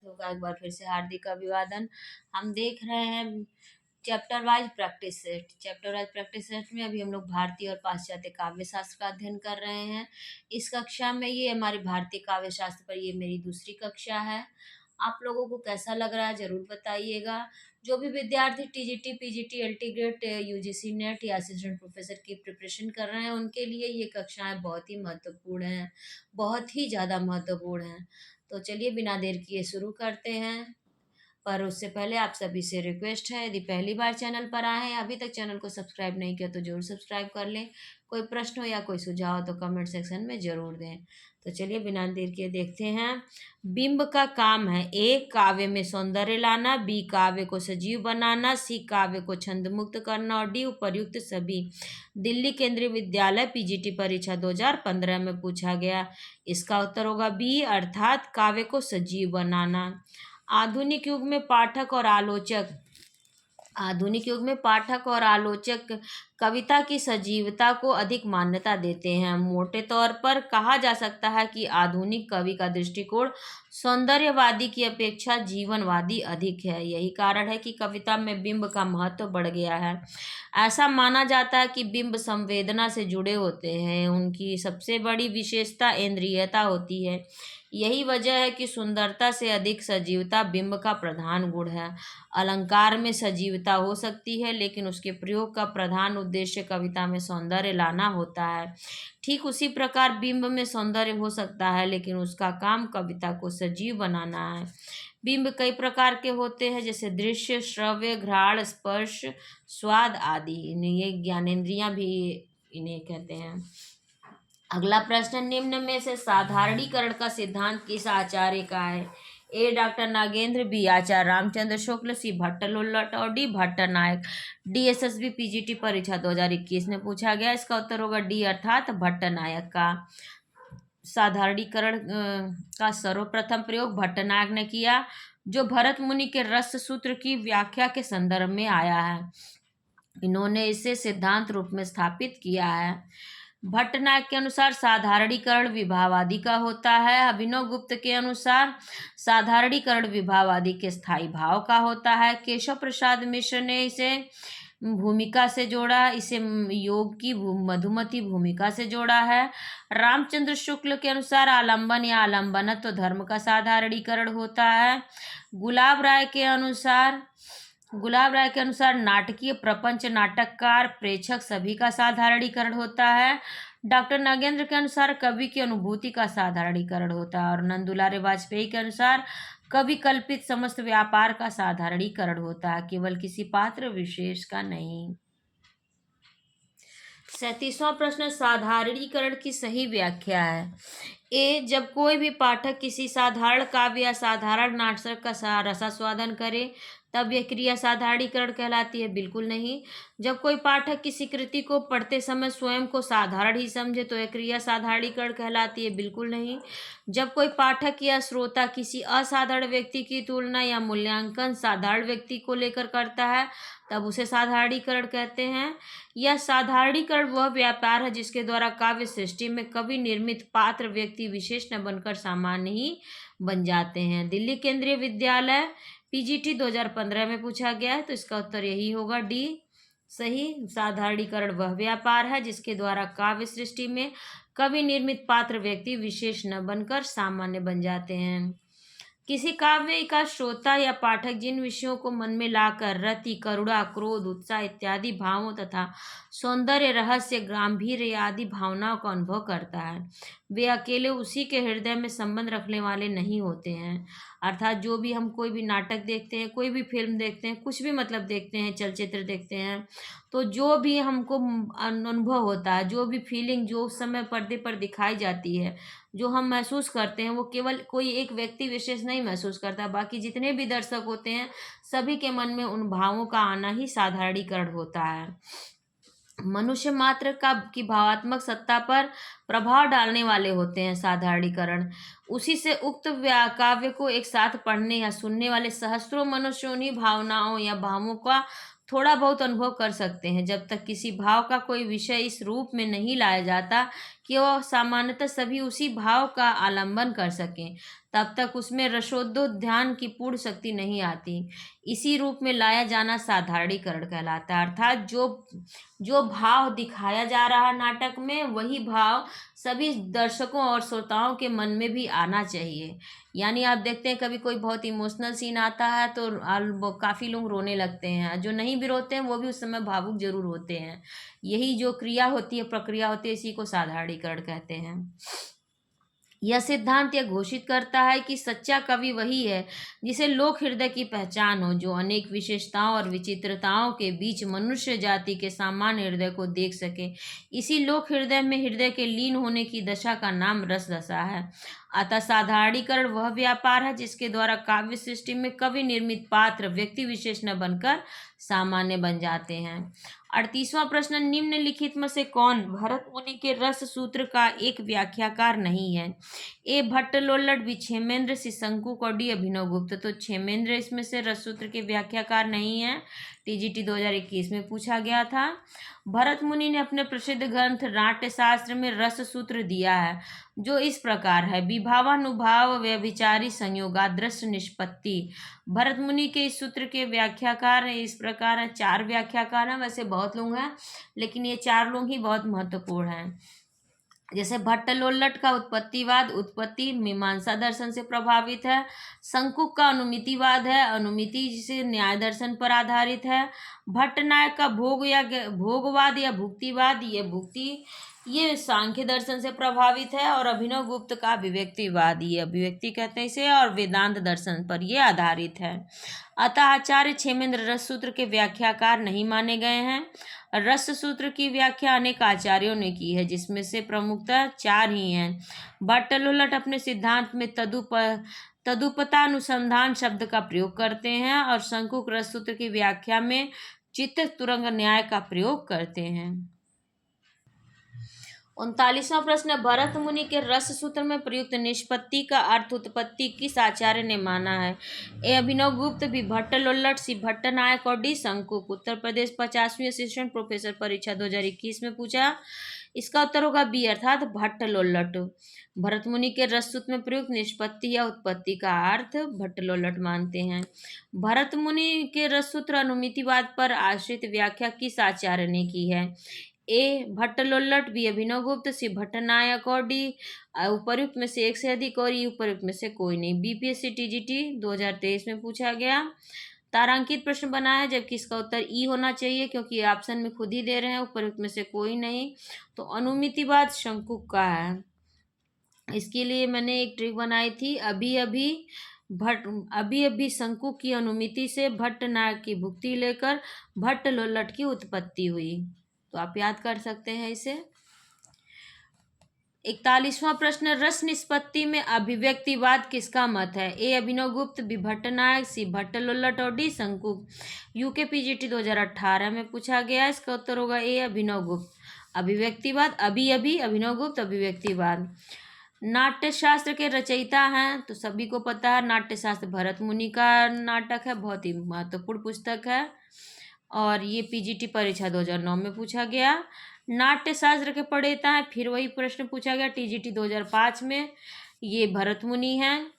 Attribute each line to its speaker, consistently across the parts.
Speaker 1: होगा एक बार फिर से हार्दिक अभिवादन। हम देख रहे हैं चैप्टर वाइज प्रैक्टिस सेट में अभी हम लोग भारतीय और पाश्चात्य काव्य शास्त्र का अध्ययन कर रहे हैं। इस कक्षा में ये हमारी भारतीय काव्य शास्त्र पर ये मेरी दूसरी कक्षा है। आप लोगों को कैसा लग रहा है ज़रूर बताइएगा। जो भी विद्यार्थी TGT, PGT, LT grade, UGC net या असिस्टेंट प्रोफेसर की प्रिपरेशन कर रहे हैं उनके लिए ये कक्षाएं बहुत ही महत्वपूर्ण हैं, बहुत ही ज़्यादा महत्वपूर्ण हैं। तो चलिए बिना देर किए शुरू करते हैं। पर उससे पहले आप सभी से रिक्वेस्ट है, यदि पहली बार चैनल पर आए हैं, अभी तक चैनल को सब्सक्राइब नहीं किया तो जरूर सब्सक्राइब कर लें। कोई प्रश्न हो या कोई सुझाव हो तो कमेंट सेक्शन में जरूर दें। तो चलिए बिना देर किए देखते हैं। बिंब का काम है ए काव्य में सौंदर्य लाना, बी काव्य को सजीव बनाना, सी काव्य को छंद मुक्त करना और डी उपर्युक्त सभी। दिल्ली केंद्रीय विद्यालय पीजीटी परीक्षा 2015 में पूछा गया। इसका उत्तर होगा बी, अर्थात काव्य को सजीव बनाना। आधुनिक युग में पाठक और आलोचक कविता की सजीवता को अधिक मान्यता देते हैं। मोटे तौर पर कहा जा सकता है कि आधुनिक कवि का दृष्टिकोण सौंदर्यवादी की अपेक्षा जीवनवादी अधिक है। यही कारण है कि कविता में बिंब का महत्व बढ़ गया है। ऐसा माना जाता है कि बिंब संवेदना से जुड़े होते हैं। उनकी सबसे बड़ी विशेषता इंद्रियता होती है। यही वजह है कि सुंदरता से अधिक सजीवता बिंब का प्रधान गुण है। अलंकार में सजीवता हो सकती है, लेकिन उसके प्रयोग का प्रधान उद्देश्य कविता में सौंदर्य लाना होता है। ठीक उसी प्रकार बिंब में सौंदर्य हो सकता है, लेकिन उसका काम कविता को सजीव बनाना है। बिंब कई प्रकार के होते हैं, जैसे दृश्य, श्रव्य, घ्राण, स्पर्श, स्वाद आदि। ये ज्ञानेंद्रियां भी इन्हें कहते हैं। अगला प्रश्न, निम्न में से साधारणीकरण का सिद्धांत किस आचार्य का है? ए डॉक्टर नागेंद्र, बी आचार्य रामचंद्र शुक्ल, सी भट्ट लोल्लट और डी भट्ट नायक। डीएसएसबी पीजीटी परीक्षा 2021 में पूछा गया। इसका उत्तर होगा डी, अर्थात भट्ट नायक का। साधारणीकरण का सर्वप्रथम प्रयोग भट्ट नायक ने किया, जो भरत मुनि के रस सूत्र की व्याख्या के संदर्भ में आया है। इन्होंने इसे सिद्धांत रूप में स्थापित किया है। भट्ट नायक के अनुसार साधारणीकरण विभावादि का होता है। अभिनव गुप्त के अनुसार साधारणीकरण विभावादि के स्थायी भाव का होता है। केशव प्रसाद मिश्र ने इसे भूमिका से जोड़ा, इसे योग की मधुमती भूमिका से जोड़ा है। रामचंद्र शुक्ल के अनुसार आलंबन या आलंबनत्व धर्म का साधारणीकरण होता है। गुलाब राय के अनुसार नाटकीय प्रपंच, नाटककार, प्रेक्षक सभी का साधारणीकरण होता है। डॉक्टर नागेंद्र के अनुसार कवि की अनुभूति का साधारणीकरण होता है। और नंदुलारे वाजपेयी के अनुसार कवि कल्पित समस्त व्यापार का साधारणीकरण होता है, केवल किसी पात्र विशेष का नहीं। 37वां प्रश्न, साधारणीकरण की सही व्याख्या है। ए, जब कोई भी पाठक किसी साधारण काव्य या साधारण नाटक का रसास्वादन करे तब यह क्रिया साधारणीकरण कहलाती है? बिल्कुल नहीं। जब कोई पाठक किसी कृति को पढ़ते समय स्वयं को साधारण ही समझे तो यह क्रिया साधारणीकरण कहलाती है? बिल्कुल नहीं। जब कोई पाठक या श्रोता किसी असाधारण व्यक्ति की तुलना या मूल्यांकन साधारण व्यक्ति को लेकर करता है तब उसे साधारणीकरण कहते हैं। यह साधारणीकरण वह व्यापार है जिसके द्वारा काव्य सृष्टि में कवि निर्मित पात्र व्यक्ति विशेष न बनकर सामान्य ही बन जाते हैं। दिल्ली केंद्रीय विद्यालय पीजीटी 2015 में पूछा गया है, तो इसका उत्तर यही होगा डी, सही। साधारणीकरण वह व्यापार है जिसके द्वारा काव्य सृष्टि में कवि निर्मित पात्र व्यक्ति विशेष न बनकर सामान्य बन जाते हैं। किसी काव्य का श्रोता या पाठक जिन विषयों को मन में लाकर रति, करुणा, क्रोध, उत्साह इत्यादि भावों तथा सौंदर्य, रहस्य, गांभीर्य आदि भावनाओं का अनुभव करता है, वे अकेले उसी के हृदय में संबंध रखने वाले नहीं होते हैं। अर्थात जो भी हम कोई भी नाटक देखते हैं, कोई भी फिल्म देखते हैं, कुछ भी मतलब देखते हैं, चलचित्र देखते हैं, तो जो भी हमको अनुभव होता है, जो भी फीलिंग जो उस समय पर्दे पर दिखाई जाती है, जो हम महसूस करते हैं, वो केवल कोई एक व्यक्ति विशेष नहीं महसूस करता, बाकी जितने भी दर्शक होते हैं सभी के मन में उन भावों का आना ही साधारणीकरण होता है। मनुष्य मात्र की भावात्मक सत्ता पर प्रभाव डालने वाले होते हैं साधारणीकरण। उसी से उक्त काव्य को एक साथ पढ़ने या सुनने वाले सहस्त्रों मनुष्य उन्हीं भावनाओं या भावों का थोड़ा बहुत अनुभव कर सकते हैं। जब तक किसी भाव का कोई विषय इस रूप में नहीं लाया जाता कि वह सामान्यतः सभी उसी भाव का आलंबन कर सकें, तब तक उसमें रसोद्योत की पूर्ण शक्ति नहीं आती। इसी रूप में लाया जाना साधारणीकरण कहलाता है। अर्थात जो जो भाव दिखाया जा रहा है नाटक में, वही भाव सभी दर्शकों और श्रोताओं के मन में भी आना चाहिए। यानी आप देखते हैं कभी कोई बहुत इमोशनल सीन आता है तो काफ़ी लोग रोने लगते हैं, जो नहीं भी रोते हैं वो भी उस समय भावुक जरूर होते हैं। यही जो क्रिया होती है, प्रक्रिया होती है, इसी को साधारणीकरण कहते हैं। यह सिद्धांत यह घोषित करता है कि सच्चा कवि वही है जिसे लोक हृदय की पहचान हो, जो अनेक विशेषताओं और विचित्रताओं के बीच मनुष्य जाति के सामान्य हृदय को देख सके। इसी लोक हृदय में हृदय के लीन होने की दशा का नाम रस दशा है। अतः साधारणीकरण वह व्यापार है जिसके द्वारा काव्य सृष्टि में कवि निर्मित पात्र व्यक्ति विशेष न बनकर सामान्य बन जाते हैं। 38वां प्रश्न, निम्नलिखित में से कौन भरत मुनि के रस सूत्र का एक व्याख्याकार नहीं है? ए भट्टलोल्लट, बी क्षेमेंद्र, सी शंकुक और डी अभिनव गुप्त। तो क्षेमेंद्र इसमें से रस सूत्र के व्याख्याकार नहीं है, टीजीटी 2021 में पूछा गया था। भरत मुनि ने अपने प्रसिद्ध ग्रंथ नाट्यशास्त्र में रस सूत्र दिया है, जो इस प्रकार है: विभावानुभाव व्यभिचारी संयोगादृश्य निष्पत्ति। भरत मुनि के इस सूत्र के व्याख्याकार इस प्रकार हैं, 4 व्याख्याकार हैं, वैसे बहुत लोग हैं लेकिन ये 4 लोग ही बहुत महत्वपूर्ण हैं। जैसे भट्टलोल्लट का उत्पत्तिवाद, उत्पत्ति मीमांसा दर्शन से प्रभावित है। शंकुक का अनुमितिवाद है, अनुमिति जिसे न्याय दर्शन पर आधारित है। भट्टनायक का भोगवाद या भुक्तिवाद, ये सांख्य दर्शन से प्रभावित है। और अभिनव गुप्त का अभिव्यक्तिवाद, ये अभिव्यक्ति कहते हैं इसे, और वेदांत दर्शन पर ये आधारित है। अतः आचार्य क्षेमेंद्र रस सूत्र के व्याख्याकार नहीं माने गए हैं। रस सूत्र की व्याख्या अनेक आचार्यों ने की है, जिसमें से प्रमुखतः 4 ही हैं। भट्टलोल्लट अपने सिद्धांत में तदुपतानुसंधान शब्द का प्रयोग करते हैं और शंकुक रस सूत्र की व्याख्या में चित्त तुरंग न्याय का प्रयोग करते हैं। 39वां प्रश्न, भरत मुनि के रस सूत्र में प्रयुक्त निष्पत्ति का अर्थ उत्पत्ति किस आचार्य ने माना है? ए अभिनव गुप्त, बी भट्टलोल्लट, सी भट्टनायक और D Shankuka. Uttar Pradesh 50वीं assistant professor परीक्षा 2021 में पूछा। इसका उत्तर होगा बी अर्थात भट्टलोल्लट। भरत मुनि के रस सूत्र में प्रयुक्त निष्पत्ति या उत्पत्ति का अर्थ भट्टलोल्लट मानते हैं। भरत मुनि के रस सूत्र अनुमितिवाद पर आश्रित व्याख्या किस आचार्य ने की है? ए भट्टलोल्लट, बी अभिनव गुप्त, सी भट्टनायक और डी उपर्युक्त में से एक से अधिक और ई उपर्युक्त में से कोई नहीं। बीपीएससी टीजीटी 2023 में पूछा गया। तारांकित प्रश्न बना है, जबकि इसका उत्तर ई होना चाहिए क्योंकि ऑप्शन में खुद ही दे रहे हैं, उपर्युक्त में से कोई नहीं। तो अनुमितिवाद शंकुक का है। इसके लिए मैंने एक ट्रिक बनाई थी, अभी अभी शंकुक की अनुमिति से भट्टनायक की भुक्ति लेकर भट्टलोल्लट की उत्पत्ति हुई। तो आप याद कर सकते हैं इसे। 41वां प्रश्न, रस निष्पत्ति में अभिव्यक्तिवाद किसका मत है? ए अभिनव गुप्त, बी भट्टनायक, सी भट्टलोल्लट और डी शंकुक। यूके पीजीटी 2018 में पूछा गया। इसका उत्तर होगा ए अभिनव गुप्त। अभिव्यक्तिवाद अभिनव गुप्त अभिव्यक्तिवाद। नाट्यशास्त्र के रचयिता हैं तो सभी को पता है, नाट्यशास्त्र भरत मुनि का नाटक है, बहुत ही महत्वपूर्ण पुस्तक है और ये पीजीटी परीक्षा 2009 में पूछा गया। नाट्यशास्त्र के प्रणेता हैं, फिर वही प्रश्न पूछा गया टीजीटी 2005 में, ये भरत मुनि हैं।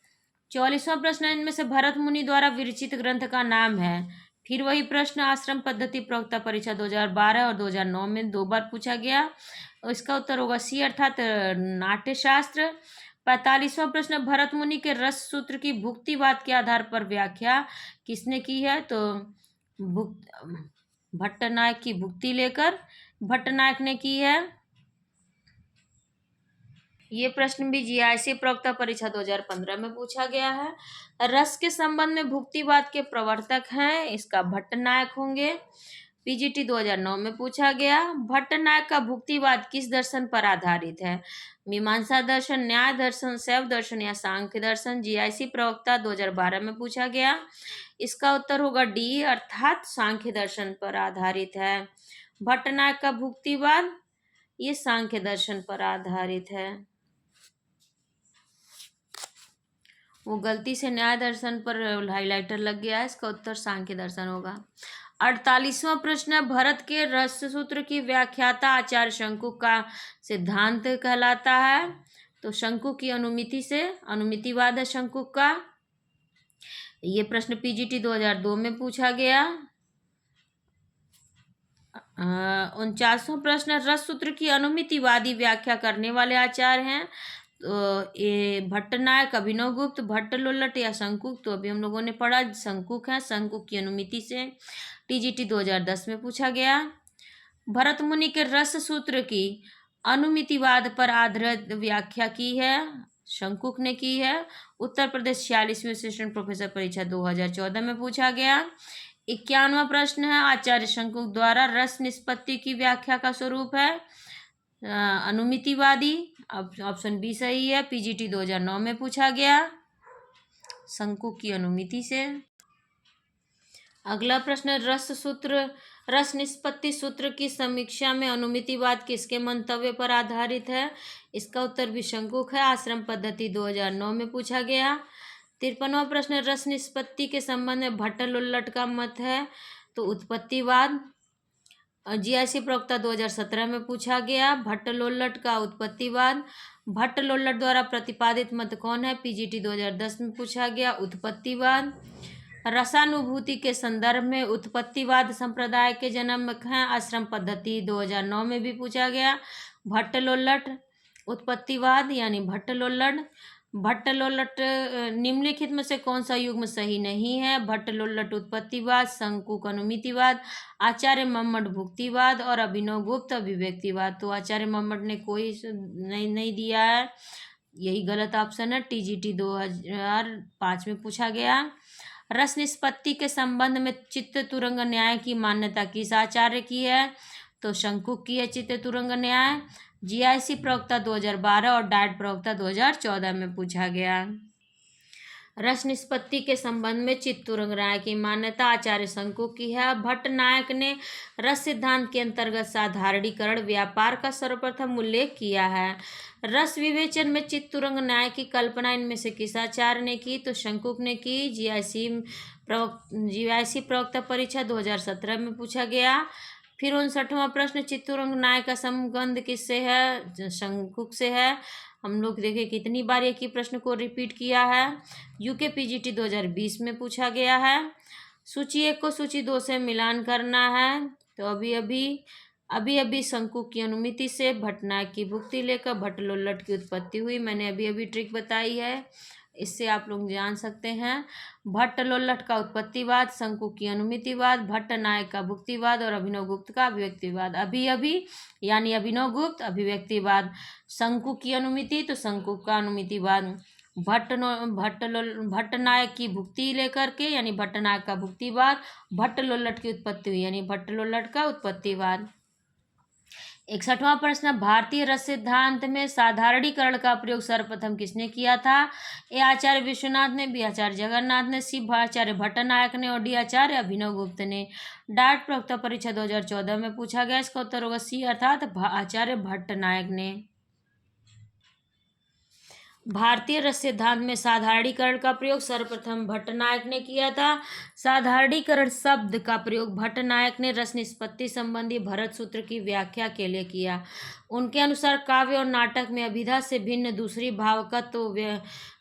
Speaker 1: 44वां प्रश्न, इनमें से भरत मुनि द्वारा विरचित ग्रंथ का नाम है? फिर वही प्रश्न आश्रम पद्धति प्रवक्ता परीक्षा 2012 और 2009 में 2 बार पूछा गया। इसका उत्तर होगा सी अर्थात नाट्यशास्त्र। 45वां प्रश्न, भरत मुनि के रस सूत्र की भुक्तिवाद के आधार पर व्याख्या किसने की है? तो भट्टनायक की भुक्ति लेकर भट्टनायक ने की है। ये प्रश्न भी जीआईसी प्रवक्ता परीक्षा 2015 में पूछा गया है। रस के संबंध में भुक्तिवाद के प्रवर्तक हैं, इसका भट्टनायक होंगे। पीजीटी 2009 में पूछा गया। भट्टनायक का भुक्तिवाद किस दर्शन पर आधारित है? मीमांसा दर्शन, न्याय दर्शन, शैव दर्शन या सांख्य दर्शन। जीआईसी प्रवक्ता 2012 में पूछा गया। इसका उत्तर होगा डी अर्थात सांख्य दर्शन पर आधारित है। भट्टनायक का भुक्तिवाद ये सांख्य दर्शन पर आधारित है। वो गलती से न्याय दर्शन पर हाइलाइटर लग गया है, इसका उत्तर सांख्य दर्शन होगा। 48वां प्रश्न, भरत के रस सूत्र की व्याख्याता आचार्य शंकुक का सिद्धांत कहलाता है? तो शंकु की अनुमिति से, अनुमितिवाद है शंकु का। ये प्रश्न पीजीटी 2002 में पूछा गया। 49वां प्रश्न, रस सूत्र की अनुमितिवादी व्याख्या करने वाले आचार्य हैं। तो ये भट्टनायक, अभिनवगुप्त, भट्टलोल्लट या शंकुक। तो अभी हम लोगों ने पढ़ा शंकुक है, शंकुक की अनुमिति से टीजीटी 2010 में पूछा गया। भरत मुनि के रस सूत्र की अनुमितिवाद पर आधारित व्याख्या की है, शंकुक ने की है। उत्तर प्रदेश 46वीं असिस्टेंट प्रोफेसर परीक्षा 2014 में पूछा गया। 51वां प्रश्न है, आचार्य शंकुक द्वारा रस निष्पत्ति की व्याख्या का स्वरूप है अनुमितिवादी। ऑप्शन बी सही है, पीजीटी 2009 में पूछा गया शंकुक की अनुमिति से। अगला प्रश्न, रस निष्पत्ति सूत्र की समीक्षा में अनुमितिवाद किसके मंतव्य पर आधारित है? इसका उत्तर भी शंकुक है, आश्रम पद्धति 2009 में पूछा गया। 53वां प्रश्न, रस निष्पत्ति के संबंध में भट्टलोल्लट का मत है। तो उत्पत्तिवाद। जीआईसी प्रवक्ता 2017 में पूछा गया भट्टलोल्लट का उत्पत्तिवाद। भट्टलोल्लट द्वारा प्रतिपादित मत कौन है? पीजीटी 2010 में पूछा गया उत्पत्तिवाद। रसानुभूति के संदर्भ में उत्पत्तिवाद संप्रदाय के जनक हैं, आश्रम पद्धति 2009 में भी पूछा गया भट्टलोल्लट उत्पत्तिवाद यानी भट्टलोल्लट। भट्टलोल्लट निम्नलिखित में से कौन सा युग्म सही नहीं है? भट्टलोल्लट उत्पत्तिवाद, शंकुक अनुमितिवाद, आचार्य मम्मट भुक्तिवाद और अभिनवगुप्त अभिव्यक्तिवाद। तो आचार्य मम्मट ने कोई नहीं दिया है, यही गलत ऑप्शन है। टीजीटी 2005 में पूछा गया। रस निष्पत्ति के संबंध में चित्त तुरंग न्याय की मान्यता किस आचार्य की है? तो शंकुक की है चित्त तुरंग न्याय। जीआईसी प्रवक्ता 2012 और डाइट प्रवक्ता 2014 में पूछा गया। रस निष्पत्ति के संबंध में चित्त तुरंग न्याय की मान्यता आचार्य शंकुक की है। भट्टनायक ने रस सिद्धांत के अंतर्गत साधारणीकरण व्यापार का सर्वप्रथम उल्लेख किया है। रस विवेचन में चित्त तुरंग न्याय की कल्पना इनमें से किस आचार्य ने की? तो शंकुक ने की। जीआईसी प्रवक्ता परीक्षा 2017 में पूछा गया। फिर 59वां प्रश्न, चित्तुरंग न्याय का संबंध किससे है? शंकुक से है। हम लोग देखें कितनी बार एक ही प्रश्न को रिपीट किया है। यूके पीजीटी 2020 में पूछा गया है। सूची 1 को सूची 2 से मिलान करना है। तो अभी शंकुक की अनुमिति से भट्टनायक की भुक्ति लेकर भट्टलोल्लट की उत्पत्ति हुई। मैंने अभी ट्रिक बताई है, इससे आप लोग जान सकते हैं। भट्टलोल्लट का उत्पत्तिवाद, शंकुक की अनुमितिवाद, भट्टनायक का भुक्तिवाद और अभिनवगुप्त का अभिव्यक्तिवाद। अभी यानी अभिनवगुप्त, अभिव्यक्तिवाद शंकुक की अनुमिति, तो शंकुक का अनुमितिवाद भट्टनायक की भुक्ति लेकर के यानी भट्टनायक का भुक्तिवाद, भट्टलोल्लट की उत्पत्ति हुई यानी भट्टलोल्लट का उत्पत्तिवाद। 61वां प्रश्न, भारतीय रस सिद्धांत में साधारणीकरण का प्रयोग सर्वप्रथम किसने किया था? ए आचार्य विश्वनाथ ने, बी आचार्य जगन्नाथ ने, सी आचार्य भट्टनायक ने और डी आचार्य अभिनवगुप्त ने। डाइट प्रवक्ता परीक्षा 2014 में पूछा गया। इसका उत्तर होगा सी अर्थात आचार्य भट्टनायक ने। भारतीय रस सिद्धांत में साधारणीकरण का प्रयोग सर्वप्रथम भट्टनायक ने किया था। साधारणीकरण शब्द का प्रयोग भट्टनायक ने रस निष्पत्ति संबंधी भरत सूत्र की व्याख्या के लिए किया। उनके अनुसार काव्य और नाटक में अभिधा से भिन्न दूसरी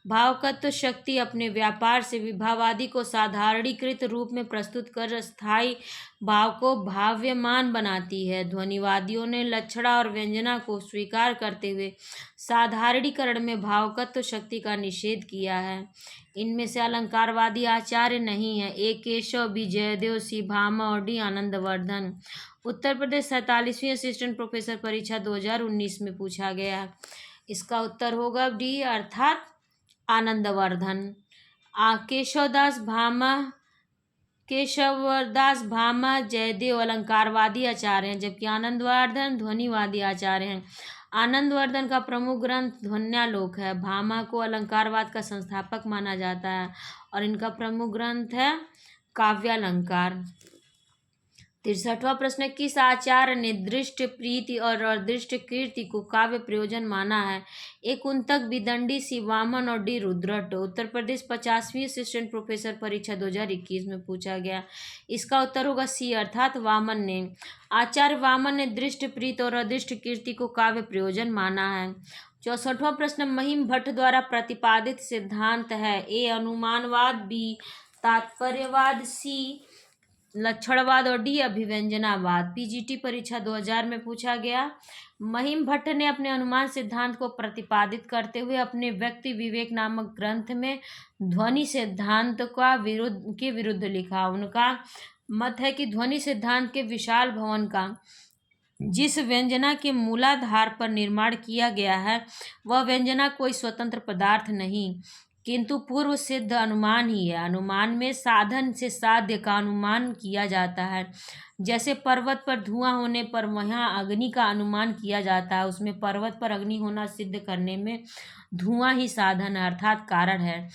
Speaker 1: भावकत्व शक्ति अपने व्यापार से विभावादि को साधारणीकृत रूप में प्रस्तुत कर स्थायी भाव को भाव्यमान बनाती है। ध्वनिवादियों ने लक्षणा और व्यंजना को स्वीकार करते हुए साधारणीकरण में भावकत्व शक्ति का निषेध किया है। इनमें से अलंकारवादी आचार्य नहीं है। ए केशव, बी जयदेव, सी भामा और D Anandavardhana. Uttar Pradesh 47वीं assistant professor परीक्षा 2019 में पूछा गया। इसका उत्तर होगा डी अर्थात आनंदवर्धन। केशवदास भामा जयदेव अलंकारवादी आचार्य हैं, जबकि आनंदवर्धन ध्वनिवादी आचार्य हैं। आनंदवर्धन का प्रमुख ग्रंथ ध्वन्यालोक है। भामा को अलंकारवाद का संस्थापक माना जाता है और इनका प्रमुख ग्रंथ है काव्यालंकार। 63वां प्रश्न, किस आचार्य ने दृष्ट प्रीति और अदृष्ट कीर्ति को काव्य प्रयोजन माना है? ए कुंतक, बी दंडी, सी वामन और D Rudrata. Uttar Pradesh 50वीं assistant professor परीक्षा 2021 में पूछा गया। इसका उत्तर होगा सी अर्थात वामन ने। आचार्य वामन ने दृष्ट प्रीति और अदृष्ट कीर्ति को काव्य प्रयोजन माना है। 64वां प्रश्न, महिम भट्ट द्वारा प्रतिपादित सिद्धांत है। ए अनुमानवाद, बी तात्पर्यवाद, सी लक्षणवाद और डी अभिव्यंजनावाद। पीजीटी परीक्षा 2000 में पूछा गया। महिम भट्ट ने अपने अनुमान सिद्धांत को प्रतिपादित करते हुए अपने व्यक्ति विवेक नामक ग्रंथ में ध्वनि सिद्धांत के विरुद्ध लिखा। उनका मत है कि ध्वनि सिद्धांत के विशाल भवन का जिस व्यंजना के मूलाधार पर निर्माण किया गया है वह व्यंजना कोई स्वतंत्र पदार्थ नहीं किंतु पूर्व सिद्ध अनुमान ही है। अनुमान में साधन से साध्य का अनुमान किया जाता है। जैसे पर्वत पर धुआं होने पर वहाँ अग्नि का अनुमान किया जाता है, उसमें पर्वत पर अग्नि होना सिद्ध करने में धुआं ही साधन है अर्थात कारण है,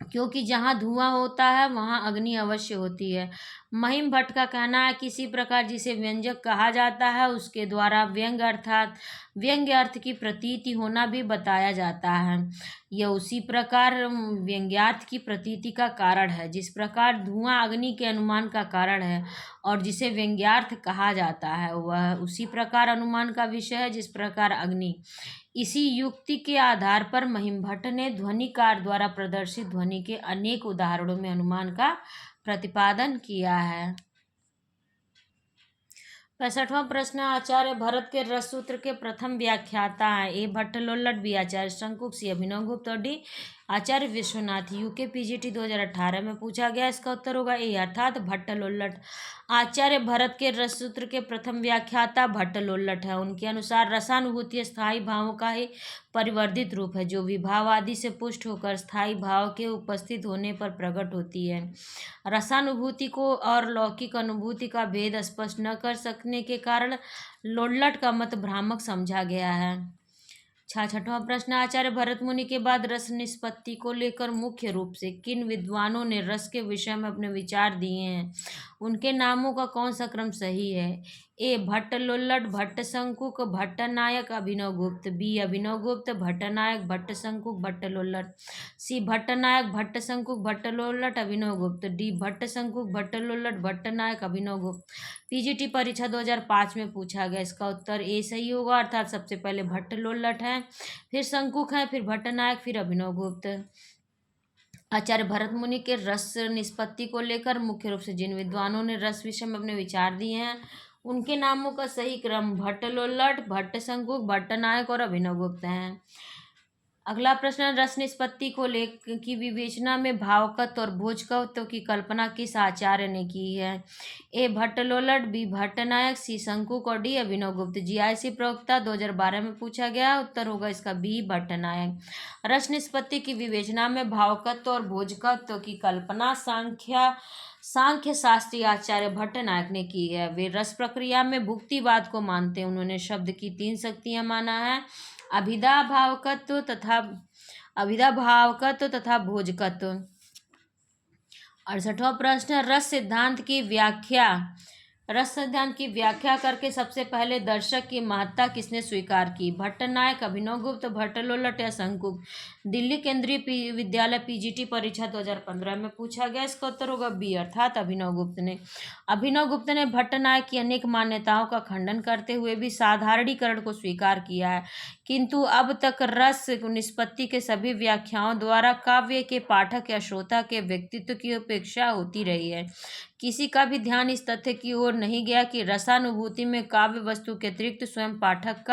Speaker 1: क्योंकि जहाँ धुआं होता है वहाँ अग्नि अवश्य होती है। महिम भट्ट का कहना है किसी प्रकार जिसे व्यंजक कहा जाता है उसके द्वारा व्यंग अर्थात व्यंग्य अर्थ की प्रतीति होना भी बताया जाता है। यह उसी प्रकार व्यंग्यार्थ की प्रतीति का कारण है जिस प्रकार धुआं अग्नि के अनुमान का कारण है और जिसे व्यंग्यार्थ कहा जाता है वह उसी प्रकार अनुमान का विषय है जिस प्रकार अग्नि। इसी युक्ति के आधार पर महिम भट्ट ने ध्वनिकार द्वारा प्रदर्शित ध्वनि के अनेक उदाहरणों में अनुमान का प्रतिपादन किया है। 65वां प्रश्न, आचार्य भरत के रस सूत्र के प्रथम व्याख्याता हैं। ए भट्टलोल्लट, बी आचार्य शंकुक, सी अभिनवगुप्त और डी आचार्य विश्वनाथ। यूके पीजीटी 2018 में पूछा गया। इसका उत्तर होगा ए अर्थात भट्टलोल्लट। आचार्य भरत के रस सूत्र के प्रथम व्याख्याता भट्टलोल्लट है। उनके अनुसार रसानुभूति स्थायी भावों का ही परिवर्धित रूप है जो विभाव आदि से पुष्ट होकर स्थायी भाव के उपस्थित होने पर प्रकट होती है। रसानुभूति को और लौकिक अनुभूति का भेद स्पष्ट न कर सकने के कारण लोल्लट का मत भ्रामक समझा गया है। 66वां प्रश्न, आचार्य भरत मुनि के बाद रस निष्पत्ति को लेकर मुख्य रूप से किन विद्वानों ने रस के विषय में अपने विचार दिए हैं? उनके नामों का कौन सा क्रम सही है? ए भट्टलोल्लट, भट्टशंकुक, भट्टनायक, अभिनवगुप्त, बी अभिनवगुप्त, भट्टनायक, भट्टशंकुक, भट्टलोल्लट, सी भट्टनायक, भट्टशंकुक, भट्टलोल्लट, अभिनवगुप्त, डी भट्टशंकुक, भट्टलोल्लट, भट्टनायक, अभिनवगुप्त। पीजीटी परीक्षा 2005 में पूछा गया। इसका उत्तर ए सही होगा अर्थात सबसे पहले भट्टलोल्लट है, फिर शंकुक है, फिर भट्टनायक, फिर अभिनवगुप्त। आचार्य भरत मुनि के रस निष्पत्ति को लेकर मुख्य रूप से जिन विद्वानों ने रस विषय में अपने विचार दिए हैं उनके नामों का सही क्रम भट्टलोल्लट, भट्टशंकुक, भट्टनायक और अभिनवगुप्त हैं। अगला प्रश्न, रस निष्पत्ति को लेकर की विवेचना में भावकत्व और भोजकत्व की कल्पना किस आचार्य ने की है? ए भट्टलोल्लट, बी भट्टनायक, सी शंकुक और डी अभिनवगुप्त। जीआईसी प्रवक्ता 2012 में पूछा गया। उत्तर होगा इसका बी भट्टनायक। रस निष्पत्ति की विवेचना में भावकत्व और भोजकत्व की कल्पना सांख्य शास्त्री आचार्य भट्टनायक ने की है। वे रस प्रक्रिया में भुक्तिवाद को मानते हैं। उन्होंने शब्द की 3 शक्तियां माना है, अभिधा भावकत्व तथा भोजकत्व। 68वां प्रश्न, रस सिद्धांत की व्याख्या करके सबसे पहले दर्शक की महत्ता किसने स्वीकार की? भट्टनायक, अभिनवगुप्त, भट्टलोल्लट या शंकुक। दिल्ली केंद्रीय विद्यालय पीजीटी परीक्षा 2015 में पूछा गया। इसका उत्तर होगा बी अर्थात अभिनवगुप्त ने। अभिनवगुप्त ने भट्टनायक की अनेक मान्यताओं का खंडन करते हुए भी साधारणीकरण को स्वीकार किया है, किंतु अब तक रस निष्पत्ति के सभी व्याख्याओं द्वारा काव्य के पाठक या श्रोता के व्यक्तित्व की उपेक्षा होती रही है। किसी का भी ध्यान इस तथ्य की ओर नहीं गया कि रसानुभूति में काव्य वस्तु के अतिरिक्त स्वयं पाठक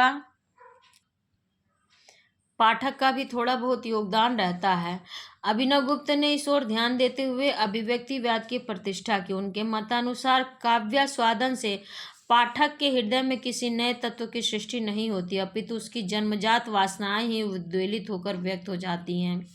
Speaker 1: का भी थोड़ा बहुत योगदान रहता है। अभिनवगुप्त ने इस ओर ध्यान देते हुए अभिव्यक्तिवाद की प्रतिष्ठा की। उनके मतानुसार काव्यास्वादन से पाठक के हृदय में किसी नए तत्व की सृष्टि नहीं होती, अपितु उसकी जन्मजात वासनाएं ही उद्वेलित होकर व्यक्त हो जाती हैं।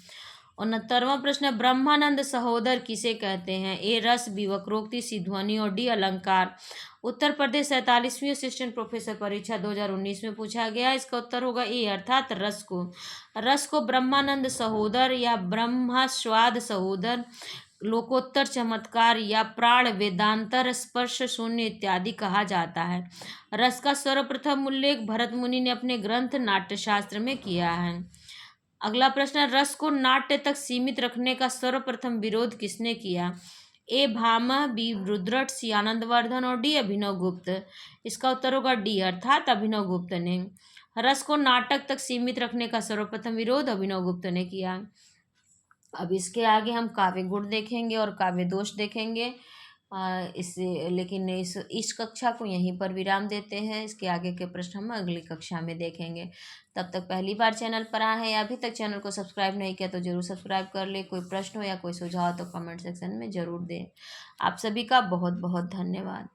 Speaker 1: 69वां प्रश्न, ब्रह्मानंद सहोदर किसे कहते हैं? ए रस, बी वक्रोक्ति, सी ध्वनि और डी अलंकार। उत्तर प्रदेश 47वीं असिस्टेंट प्रोफेसर परीक्षा 2019 में पूछा गया। इसका उत्तर होगा ए अर्थात रस को ब्रह्मानंद सहोदर या ब्रह्मास्वाद सहोदर, लोकोत्तर चमत्कार या प्राण वेदांतर स्पर्श शून्य इत्यादि कहा जाता है। रस का सर्वप्रथम उल्लेख भरत मुनि ने अपने ग्रंथ नाट्यशास्त्र में किया है। अगला प्रश्न, रस को नाट्य तक सीमित रखने का सर्वप्रथम विरोध किसने किया? ए भामह, बी रुद्रट, सी आनंदवर्धन और डी अभिनवगुप्त। इसका उत्तर होगा डी अर्थात अभिनवगुप्त ने। रस को नाटक तक सीमित रखने का सर्वप्रथम विरोध अभिनव गुप्त ने किया। अब इसके आगे हम काव्य गुण देखेंगे और काव्य दोष देखेंगे। इससे लेकिन इस कक्षा को यहीं पर विराम देते हैं। इसके आगे के प्रश्न हम अगली कक्षा में देखेंगे। तब तक पहली बार चैनल पर आए हैं या अभी तक चैनल को सब्सक्राइब नहीं किया तो जरूर सब्सक्राइब कर ले। कोई प्रश्न हो या कोई सुझाव तो कमेंट सेक्शन में ज़रूर दें। आप सभी का बहुत बहुत धन्यवाद।